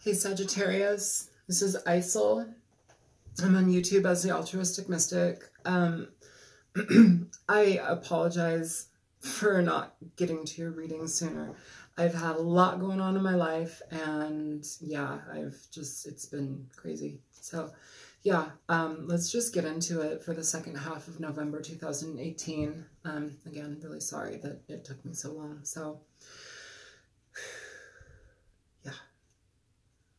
Hey Sagittarius, this is Isel. I'm on YouTube as the Altruistic Mystic. I apologize for not getting to your reading sooner. I've had a lot going on in my life, and yeah, it's been crazy. So yeah, let's just get into it for the second half of November 2018. Again, really sorry that it took me so long. So yeah.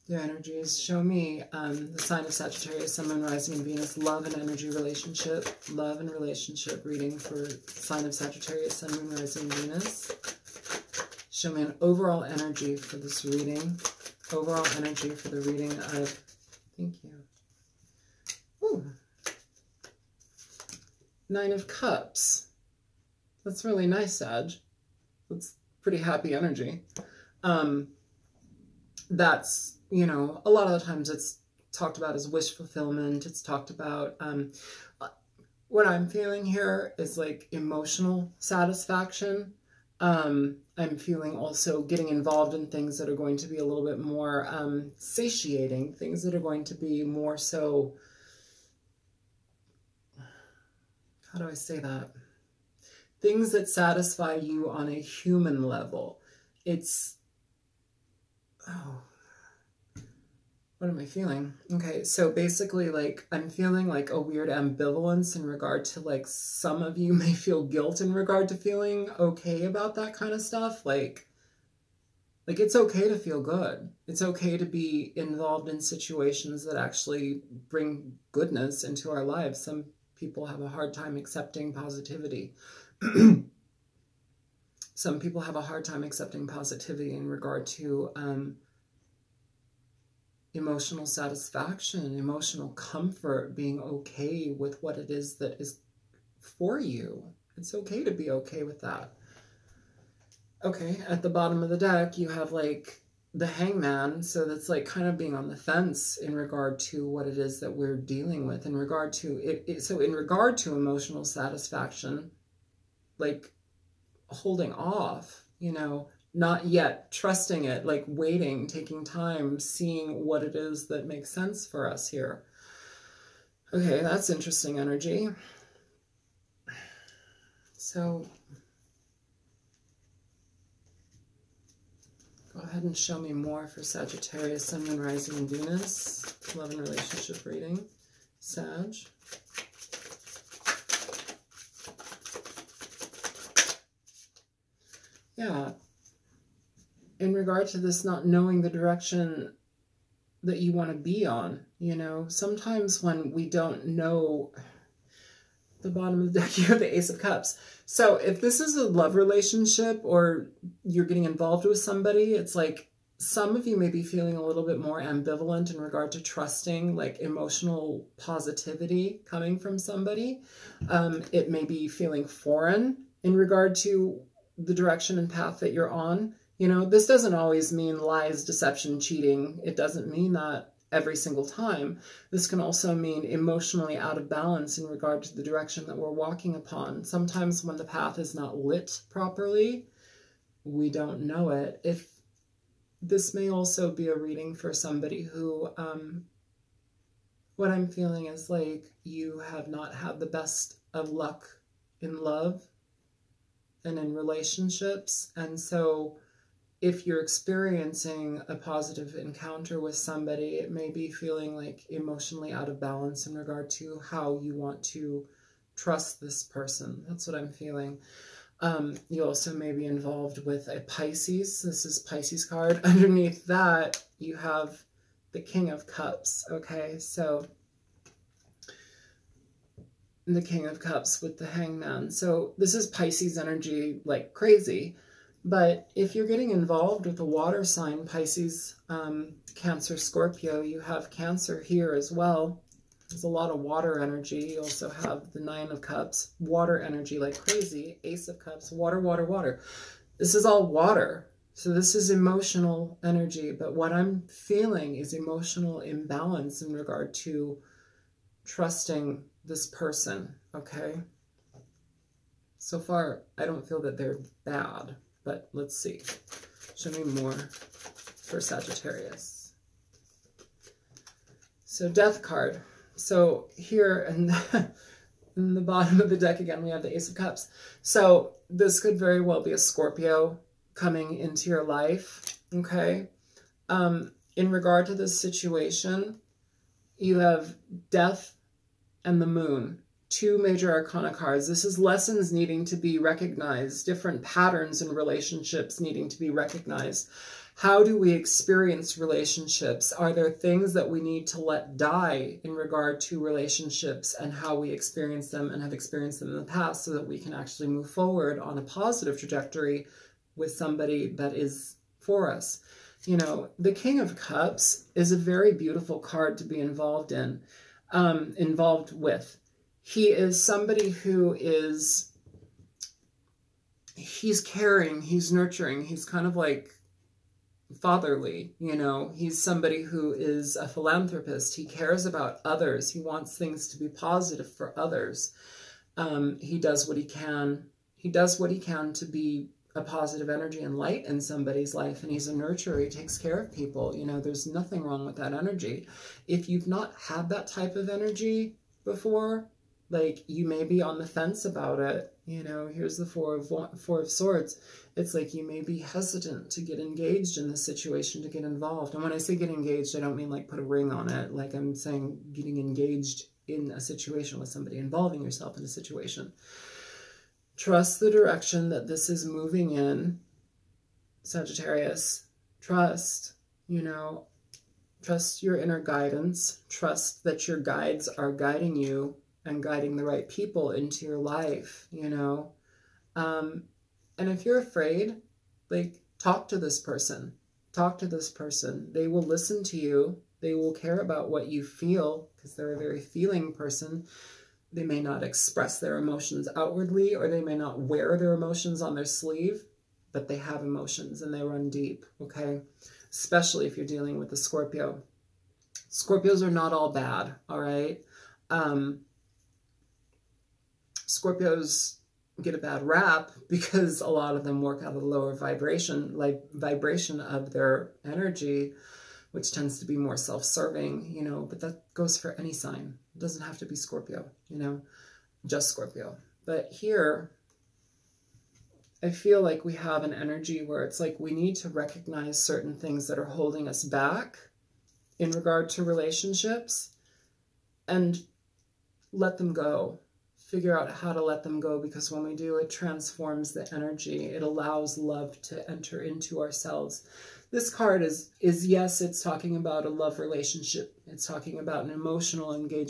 Your energies show me the sign of Sagittarius, Sun, Moon, Rising, and Venus, love and energy relationship. Love and relationship reading for sign of Sagittarius, Sun, Moon, Rising, and Venus. Show me an overall energy for this reading. Overall energy for the reading of, thank you. Ooh. Nine of Cups. That's really nice, Sag. That's pretty happy energy. That's, you know, a lot of the times it's talked about as wish fulfillment. It's talked about, what I'm feeling here is like emotional satisfaction. I'm feeling also getting involved in things that are going to be a little bit more satiating, things that are going to be more so, how do I say that? Things that satisfy you on a human level. It's, oh, what am I feeling? Okay, so basically, like, I'm feeling like a weird ambivalence in regard to, like, some of you may feel guilt in regard to feeling okay about that kind of stuff. Like it's okay to feel good. It's okay to be involved in situations that actually bring goodness into our lives. Some people have a hard time accepting positivity. Some people have a hard time accepting positivity in regard to emotional satisfaction, emotional comfort, being okay with what it is that is for you. It's okay to be okay with that. Okay, at the bottom of the deck, you have like the Hangman. So that's like kind of being on the fence in regard to what it is that we're dealing with in regard to it. So in regard to emotional satisfaction, like holding off, you know, not yet trusting it, like waiting, taking time, seeing what it is that makes sense for us here. Okay, that's interesting energy. So go ahead and show me more for Sagittarius, Sun, Moon, Rising, and Venus. Love and relationship reading. Sag. Yeah. In regard to this not knowing the direction that you want to be on, you know, sometimes when we don't know, the bottom of the deck, you have the Ace of Cups. So if this is a love relationship or you're getting involved with somebody, it's like some of you may be feeling a little bit more ambivalent in regard to trusting, like emotional positivity coming from somebody. It may be feeling foreign in regard to the direction and path that you're on. You know, this doesn't always mean lies, deception, cheating. It doesn't mean that every single time. This can also mean emotionally out of balance in regard to the direction that we're walking upon. Sometimes when the path is not lit properly, we don't know it. If this may also be a reading for somebody who, what I'm feeling is like you have not had the best of luck in love and in relationships. And so if you're experiencing a positive encounter with somebody, it may be feeling like emotionally out of balance in regard to how you want to trust this person. That's what I'm feeling. You also may be involved with a Pisces. This is Pisces card. Underneath that, you have the King of Cups. Okay, so the King of Cups with the Hangman. So this is Pisces energy like crazy. But if you're getting involved with a water sign, Pisces, Cancer, Scorpio, you have Cancer here as well. There's a lot of water energy. You also have the Nine of Cups, water energy like crazy. Ace of Cups, water, water, water. This is all water. So this is emotional energy. But what I'm feeling is emotional imbalance in regard to trusting this person, okay? So far, I don't feel that they're bad. But let's see. Show me more for Sagittarius. So Death card. So here in the bottom of the deck again, we have the Ace of Cups. So this could very well be a Scorpio coming into your life, okay? In regard to this situation, you have Death and the Moon, two major arcana cards. This is lessons needing to be recognized, different patterns in relationships needing to be recognized. How do we experience relationships? Are there things that we need to let die in regard to relationships and how we experience them and have experienced them in the past so that we can actually move forward on a positive trajectory with somebody that is for us? You know, the King of Cups is a very beautiful card to be involved with. He is somebody who is, he's caring, he's nurturing, he's kind of like fatherly, you know. He's somebody who is a philanthropist. He cares about others. He wants things to be positive for others. He does what he can. He does what he can to be a positive energy and light in somebody's life, and he's a nurturer. He takes care of people. You know, there's nothing wrong with that energy. If you've not had that type of energy before, like, you may be on the fence about it. You know, here's the Four of Swords. It's like you may be hesitant to get engaged in this situation, to get involved. And when I say get engaged, I don't mean like put a ring on it. Like, I'm saying getting engaged in a situation with somebody, involving yourself in a situation. Trust the direction that this is moving in, Sagittarius. Trust, you know, trust your inner guidance. Trust that your guides are guiding you and guiding the right people into your life, you know. And if you're afraid, like, talk to this person. Talk to this person. They will listen to you. They will care about what you feel because they're a very feeling person. They may not express their emotions outwardly, or they may not wear their emotions on their sleeve, but they have emotions and they run deep, okay? Especially if you're dealing with a Scorpio. Scorpios are not all bad, all right? Scorpios get a bad rap because a lot of them work out of the lower vibration of their energy, which tends to be more self-serving, you know, but that goes for any sign. It doesn't have to be Scorpio, you know, just Scorpio. But here, I feel like we have an energy where it's like we need to recognize certain things that are holding us back in regard to relationships and let them go. Figure out how to let them go, because when we do, it transforms the energy. It allows love to enter into ourselves. This card is yes, it's talking about a love relationship. It's talking about an emotional emotional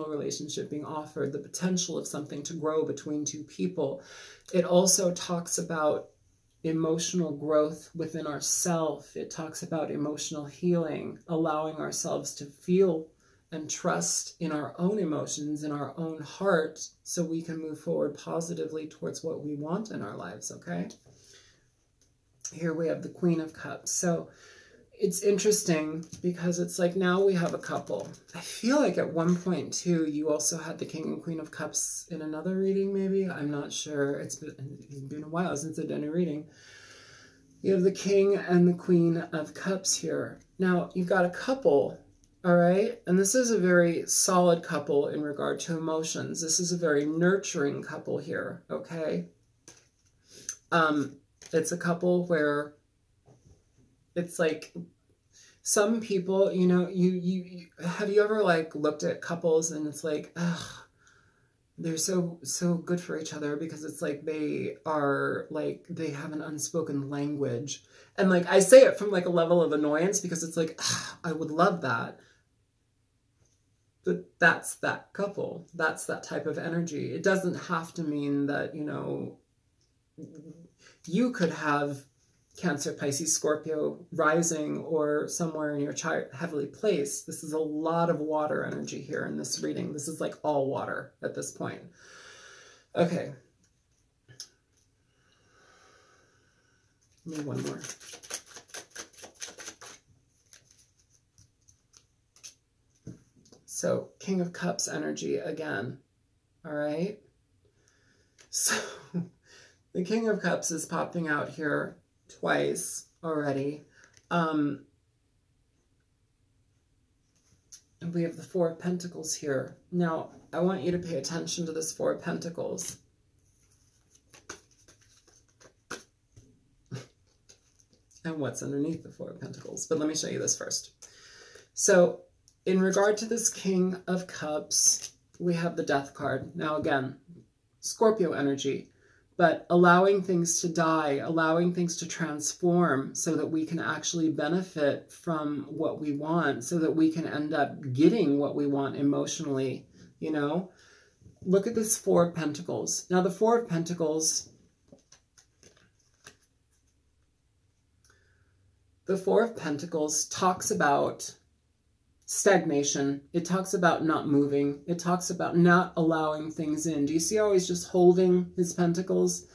relationship being offered, the potential of something to grow between two people. It also talks about emotional growth within ourselves. It talks about emotional healing, allowing ourselves to feel and trust in our own emotions, in our own heart, so we can move forward positively towards what we want in our lives, okay? Here we have the Queen of Cups. So it's interesting because it's like now we have a couple. I feel like at one point too, you also had the King and Queen of Cups in another reading maybe. I'm not sure. It's been a while since I've done a reading. You have the King and the Queen of Cups here. Now you've got a couple. All right, and this is a very solid couple in regard to emotions. This is a very nurturing couple here, okay? It's a couple where it's like some people, you know, you have you ever like looked at couples and it's like, ugh, they're so good for each other because it's like they are like, they have an unspoken language. And like, I say it from like a level of annoyance because it's like, ugh, I would love that. But that's that couple. That's that type of energy. It doesn't have to mean that, you know, you could have Cancer, Pisces, Scorpio rising or somewhere in your chart heavily placed. This is a lot of water energy here in this reading. This is like all water at this point. Okay. Maybe one more. So, King of Cups energy again, all right? So, the King of Cups is popping out here twice already. And we have the Four of Pentacles here. Now, I want you to pay attention to this Four of Pentacles. And what's underneath the Four of Pentacles. But let me show you this first. So, in regard to this King of Cups, we have the Death card. Now again, Scorpio energy, but allowing things to die, allowing things to transform so that we can actually benefit from what we want, so that we can end up getting what we want emotionally, you know? Look at this Four of Pentacles. Now the Four of Pentacles, talks about stagnation. It talks about not moving. It talks about not allowing things in. Do you see how he's just holding his pentacles?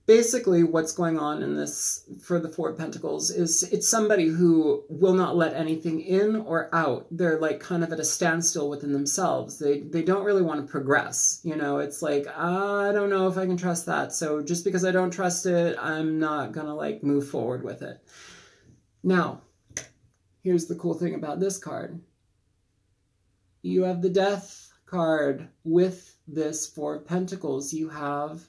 Basically, what's going on in this for the Four of Pentacles is it's somebody who will not let anything in or out. They're like kind of at a standstill within themselves. They don't really want to progress. You know, it's like, I don't know if I can trust that. So just because I don't trust it, I'm not going to like move forward with it. Now, here's the cool thing about this card. You have the Death card with this Four of Pentacles. You have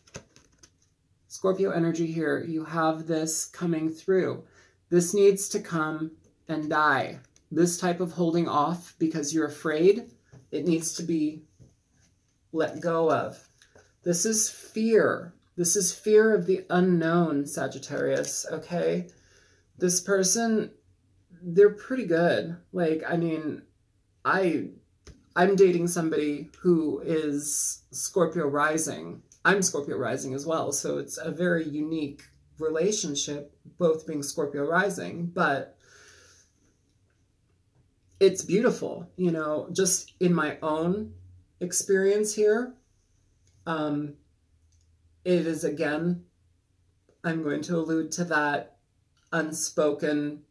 Scorpio energy here. You have this coming through. This needs to come and die. This type of holding off because you're afraid, it needs to be let go of. This is fear. This is fear of the unknown, Sagittarius, okay? This person, they're pretty good. Like, I mean, I'm dating somebody who is Scorpio rising. I'm Scorpio rising as well, so it's a very unique relationship, both being Scorpio rising, but it's beautiful, you know, just in my own experience here. It is, again, I'm going to allude to that unspoken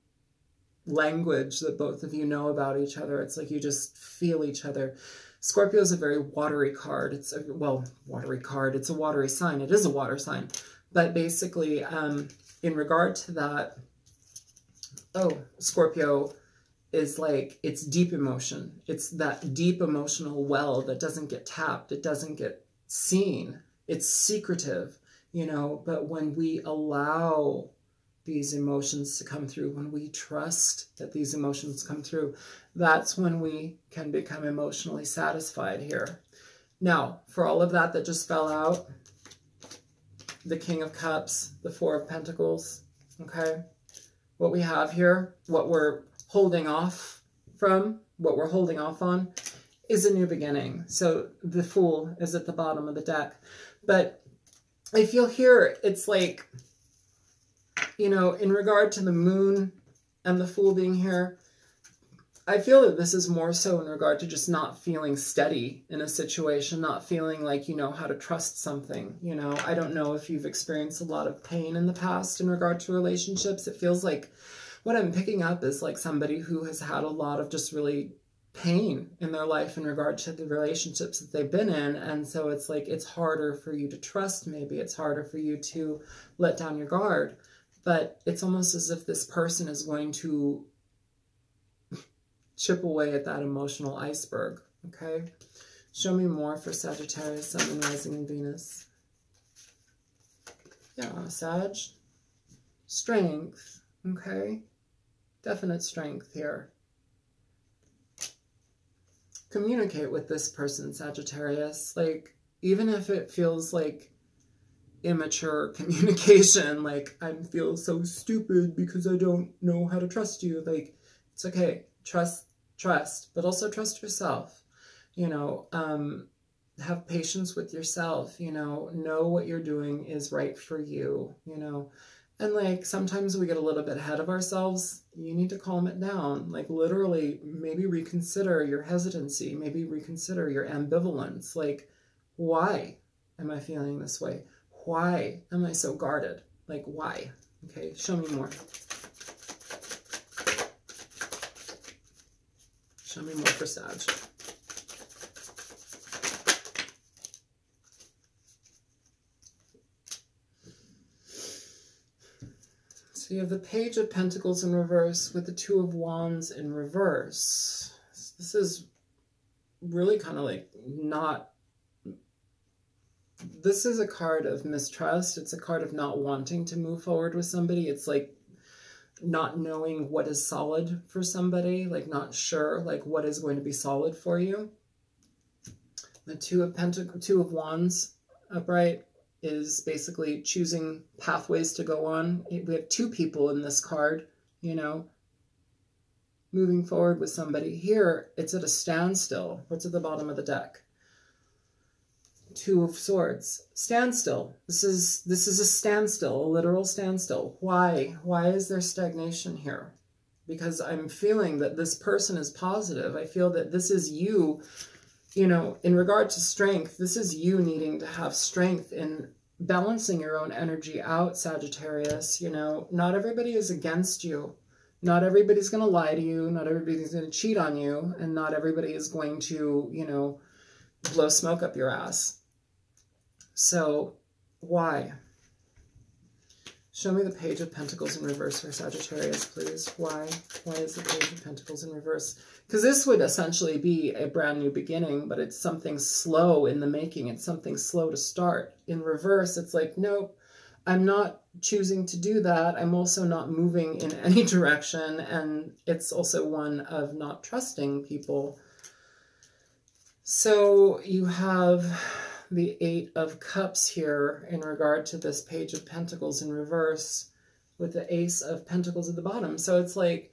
language that both of you know about each other. It's like you just feel each other. Scorpio is a very watery card. It's a, well, watery card. It's a watery sign. It is a water sign. But basically, in regard to that, Scorpio is like, it's deep emotion. It's that deep emotional well that doesn't get tapped. It doesn't get seen. It's secretive, you know, but when we allow these emotions to come through, when we trust that these emotions come through, that's when we can become emotionally satisfied here. Now, for all of that just fell out, the King of Cups, the Four of Pentacles, okay? What we have here, what we're holding off from, what we're holding off on, is a new beginning. So the Fool is at the bottom of the deck. But I feel here, it's like, you know, in regard to the Moon and the Fool being here, I feel that this is more so in regard to just not feeling steady in a situation, not feeling like you know how to trust something. You know, I don't know if you've experienced a lot of pain in the past in regard to relationships. It feels like what I'm picking up is like somebody who has had a lot of just really pain in their life in regard to the relationships that they've been in. And so it's like, it's harder for you to trust, maybe. It's harder for you to let down your guard. But it's almost as if this person is going to chip away at that emotional iceberg, okay? Show me more for Sagittarius, Sun, and Rising, and Venus. Yeah, Sag. Strength, okay? Definite strength here. Communicate with this person, Sagittarius. Like, even if it feels like immature communication, like I feel so stupid because I don't know how to trust you. Like, it's okay. Trust, but also trust yourself. You know, have patience with yourself, you know what you're doing is right for you, you know. And like, sometimes we get a little bit ahead of ourselves. You need to calm it down. Like, literally, maybe reconsider your hesitancy. Maybe reconsider your ambivalence. Like, why am I feeling this way? Why am I so guarded? Like, why? Okay, show me more. Show me more for Sag. So you have the Page of Pentacles in reverse with the Two of Wands in reverse. This is really kind of like not... This is a card of mistrust. It's a card of not wanting to move forward with somebody. It's like not knowing what is solid for somebody, like not sure like what is going to be solid for you. The Two of Wands upright is basically choosing pathways to go on. We have two people in this card, you know, moving forward with somebody. Here, it's at a standstill. What's at the bottom of the deck? Two of Swords. Standstill. This is a standstill, a literal standstill. Why? Why is there stagnation here? Because I'm feeling that this person is positive. I feel that this is you, you know, in regard to strength, this is you needing to have strength in balancing your own energy out, Sagittarius. You know, not everybody is against you. Not everybody's going to lie to you. Not everybody's going to cheat on you. And not everybody is going to, you know, blow smoke up your ass. So, why? Show me the Page of Pentacles in reverse for Sagittarius, please. Why? Why is the Page of Pentacles in reverse? Because this would essentially be a brand new beginning, but it's something slow in the making. It's something slow to start. In reverse, it's like, nope, I'm not choosing to do that. I'm also not moving in any direction. And it's also one of not trusting people. So you have the Eight of Cups here in regard to this Page of Pentacles in reverse with the Ace of Pentacles at the bottom. So it's like,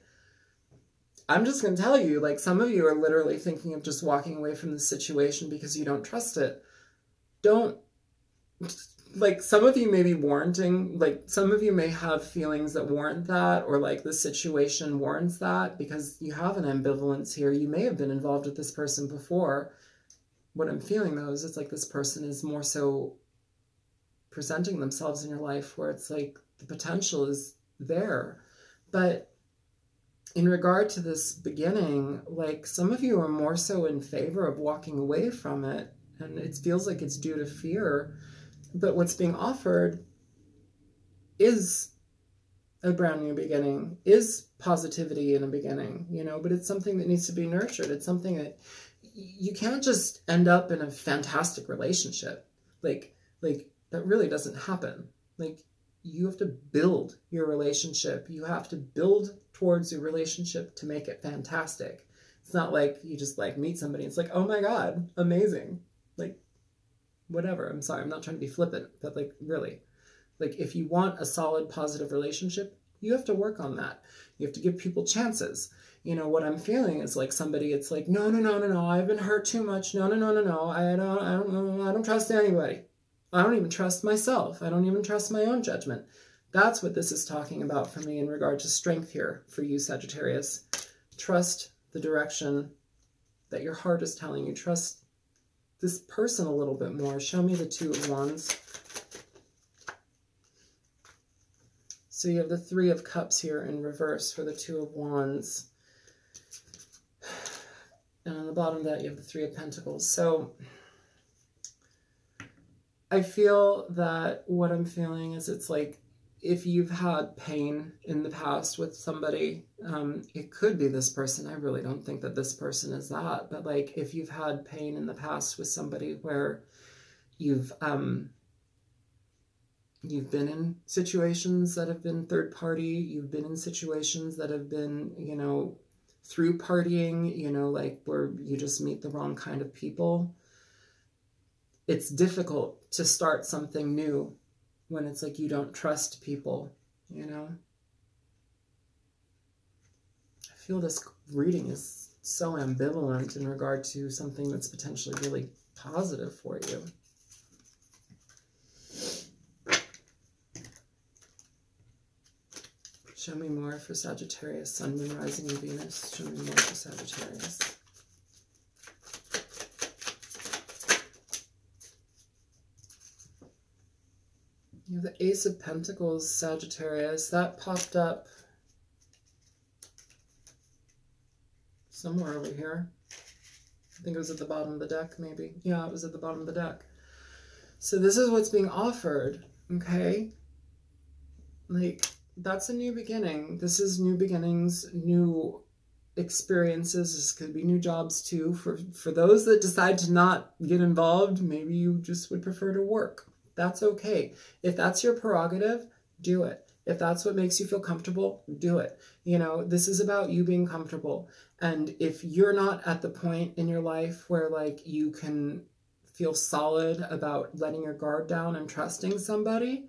I'm just going to tell you, like, some of you are literally thinking of just walking away from the situation because you don't trust it. Don't, like, some of you may be warranting, like, some of you may have feelings that warrant that, or like the situation warrants that because you have an ambivalence here. You may have been involved with this person before. What I'm feeling, though, is it's like this person is more so presenting themselves in your life where it's like the potential is there. But in regard to this beginning, like some of you are more so in favor of walking away from it. And it feels like it's due to fear. But what's being offered is a brand new beginning, is positivity in a beginning, you know, but it's something that needs to be nurtured. It's something that you can't just end up in a fantastic relationship. Like that really doesn't happen. Like, you have to build your relationship. You have to build towards your relationship to make it fantastic. It's not like you just like meet somebody. It's like, oh my God, amazing. Like, whatever. I'm sorry. I'm not trying to be flippant, but like really, like if you want a solid, positive relationship, you have to work on that. You have to give people chances. You know, what I'm feeling is like somebody, it's like, no, I've been hurt too much. No, I don't trust anybody. I don't even trust myself. I don't even trust my own judgment. That's what this is talking about for me in regard to strength here for you, Sagittarius. Trust the direction that your heart is telling you. Trust this person a little bit more. Show me the Two of Wands. So you have the Three of Cups here in reverse for the Two of Wands. And on the bottom of that, you have the Three of Pentacles. So I feel that what I'm feeling is it's like if you've had pain in the past with somebody, it could be this person. I really don't think that this person is that. But like if you've had pain in the past with somebody where you've been in situations that have been third party, you've been in situations that have been, you know, through partying, you know, like where you just meet the wrong kind of people. It's difficult to start something new when it's like you don't trust people, you know? I feel this reading is so ambivalent in regard to something that's potentially really positive for you. Show me more for Sagittarius, Sun, Moon, Rising, and Venus. Show me more for Sagittarius. You have the Ace of Pentacles, Sagittarius. That popped up somewhere over here. I think it was at the bottom of the deck, maybe. Yeah, it was at the bottom of the deck. So this is what's being offered, okay? Like, that's a new beginning. This is new beginnings, new experiences. This could be new jobs too. For those that decide to not get involved, maybe you just would prefer to work. That's okay. If that's your prerogative, do it. If that's what makes you feel comfortable, do it. You know, this is about you being comfortable. And if you're not at the point in your life where like you can feel solid about letting your guard down and trusting somebody,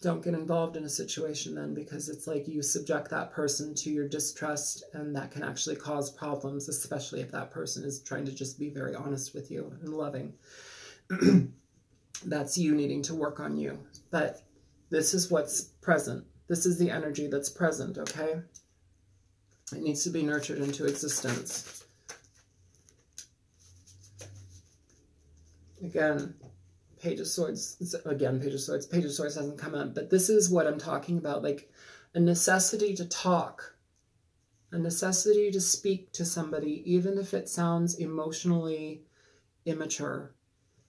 don't get involved in a situation then, because it's like you subject that person to your distrust, and that can actually cause problems, especially if that person is trying to just be very honest with you and loving. That's you needing to work on you. But this is what's present. This is the energy that's present, okay? It needs to be nurtured into existence. Again, Page of Swords. Again, Page of Swords. Page of Swords hasn't come up. But this is what I'm talking about. Like a necessity to talk. A necessity to speak to somebody, even if it sounds emotionally immature.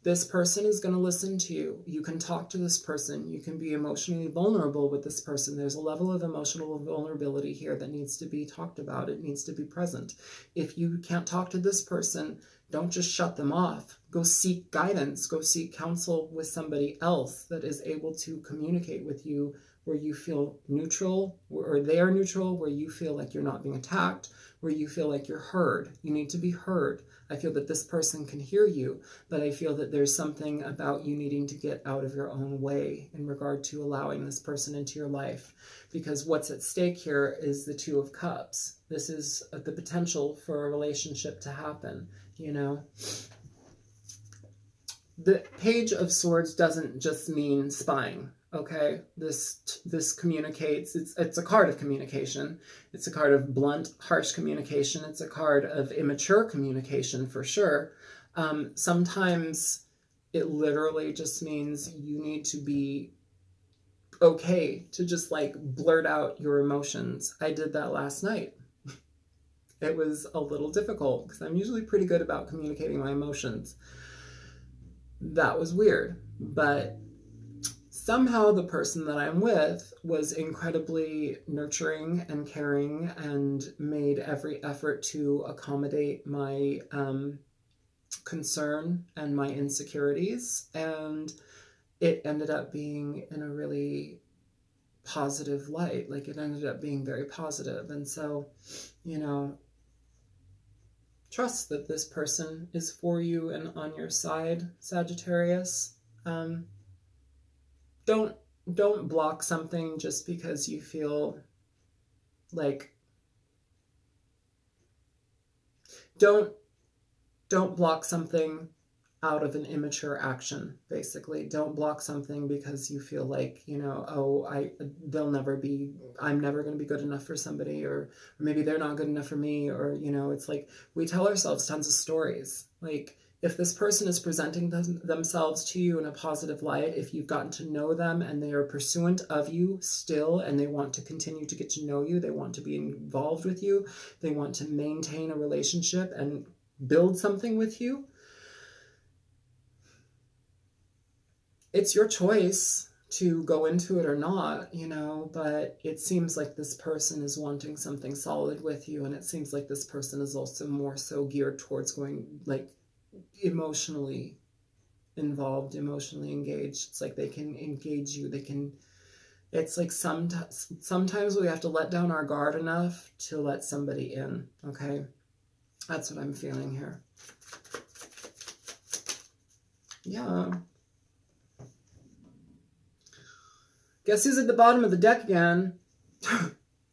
This person is going to listen to you. You can talk to this person. You can be emotionally vulnerable with this person. There's a level of emotional vulnerability here that needs to be talked about. It needs to be present. If you can't talk to this person, don't just shut them off. Go seek guidance. Go seek counsel with somebody else that is able to communicate with you where you feel neutral, or they are neutral, where you feel like you're not being attacked, where you feel like you're heard. You need to be heard. I feel that this person can hear you, but I feel that there's something about you needing to get out of your own way in regard to allowing this person into your life, because what's at stake here is the Two of Cups. This is the potential for a relationship to happen, you know. The Page of Swords doesn't just mean spying. Okay, this communicates, it's a card of communication. It's a card of blunt, harsh communication. It's a card of immature communication for sure. Sometimes it literally just means you need to be okay to just like blurt out your emotions. I did that last night. It was a little difficult because I'm usually pretty good about communicating my emotions. That was weird, but somehow the person that I'm with was incredibly nurturing and caring and made every effort to accommodate my concern and my insecurities. And it ended up being in a really positive light. Like it ended up being very positive. And so, you know, trust that this person is for you and on your side, Sagittarius. Don't block something just because you feel like, don't block something out of an immature action, basically. Don't block something because you feel like, you know, oh, I'm never going to be good enough for somebody, or maybe they're not good enough for me, or, you know, it's like we tell ourselves tons of stories. Like, if this person is presenting themselves to you in a positive light, if you've gotten to know them and they are pursuant of you still, and they want to continue to get to know you, they want to be involved with you, they want to maintain a relationship and build something with you, it's your choice to go into it or not, you know, but it seems like this person is wanting something solid with you, and it seems like this person is also more so geared towards going, like, emotionally involved, emotionally engaged. It's like they can engage you. They can, it's like sometimes we have to let down our guard enough to let somebody in, okay? That's what I'm feeling here. Yeah. Guess who's at the bottom of the deck again?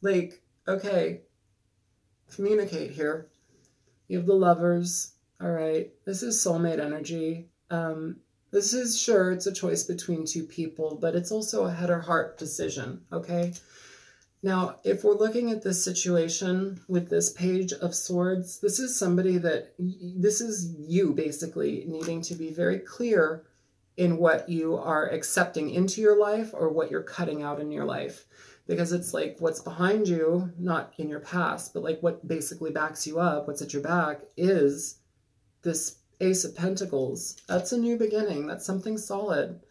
Like, okay, communicate here. You have the Lovers. All right, this is soulmate energy. This is, sure, it's a choice between two people, but it's also a head or heart decision, okay? Now, if we're looking at this situation with this Page of Swords, this is somebody that, this is you basically needing to be very clear in what you are accepting into your life or what you're cutting out in your life. Because it's like what's behind you, not in your past, but like what basically backs you up, what's at your back, is this Ace of Pentacles. That's a new beginning. That's something solid.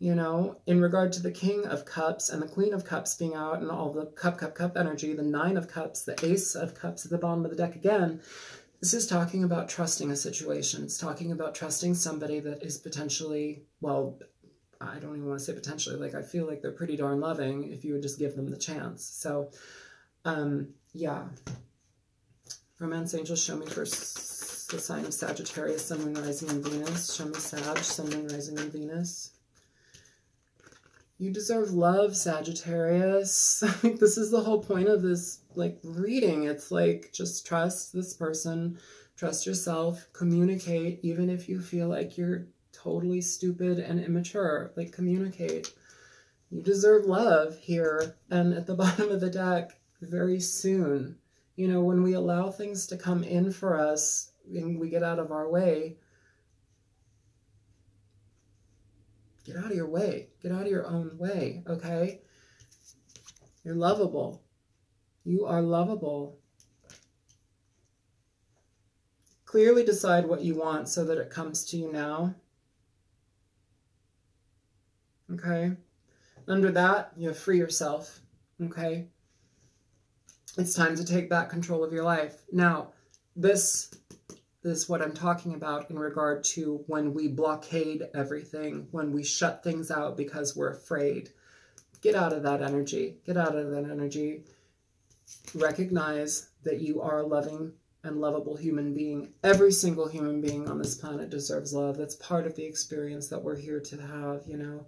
you know, in regard to the King of Cups and the Queen of Cups being out and all the cup energy, the Nine of Cups, the Ace of Cups at the bottom of the deck again, this is talking about trusting a situation. It's talking about trusting somebody that is potentially, well, I don't even want to say potentially, like I feel like they're pretty darn loving if you would just give them the chance. So, yeah. Romance angels, show me first the sign of Sagittarius, Sun, Moon, Rising, and Venus. Show me Sag, Sun, Moon, Rising, and Venus. You deserve love, Sagittarius. I think this is the whole point of this, like, reading. It's like, just trust this person, trust yourself, communicate, even if you feel like you're totally stupid and immature. Like, communicate. You deserve love here. And at the bottom of the deck, very soon. You know, when we allow things to come in for us and we get out of our way, get out of your way. Get out of your own way, okay? You're lovable. You are lovable. Clearly decide what you want so that it comes to you now. Okay? Under that, you free yourself, okay? It's time to take back control of your life. Now, this is what I'm talking about in regard to when we blockade everything, when we shut things out because we're afraid. Get out of that energy. Get out of that energy. Recognize that you are a loving and lovable human being. Every single human being on this planet deserves love. That's part of the experience that we're here to have, you know.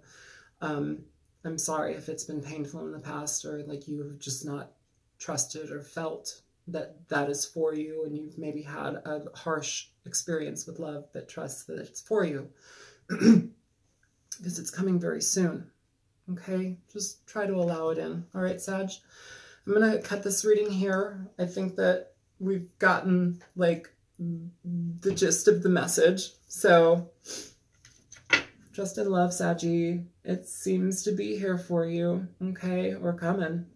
I'm sorry if it's been painful in the past, or like you've just not trusted or felt that that is for you, and you've maybe had a harsh experience with love, but trust that it's for you because it's coming very soon. Okay, just try to allow it in. All right, Sag, I'm gonna cut this reading here. I think that we've gotten like the gist of the message. So trust and love, Saggy. It seems to be here for you. Okay, or coming.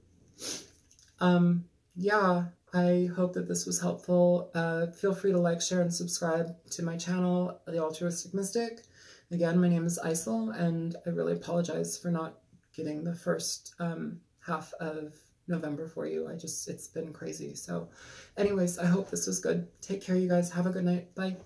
Yeah, I hope that this was helpful. Feel free to like, share, and subscribe to my channel, The Altruistic Mystic. Again, my name is Isel, and I really apologize for not getting the first half of November for you. It's been crazy. So anyways, I hope this was good. Take care, you guys. Have a good night. Bye.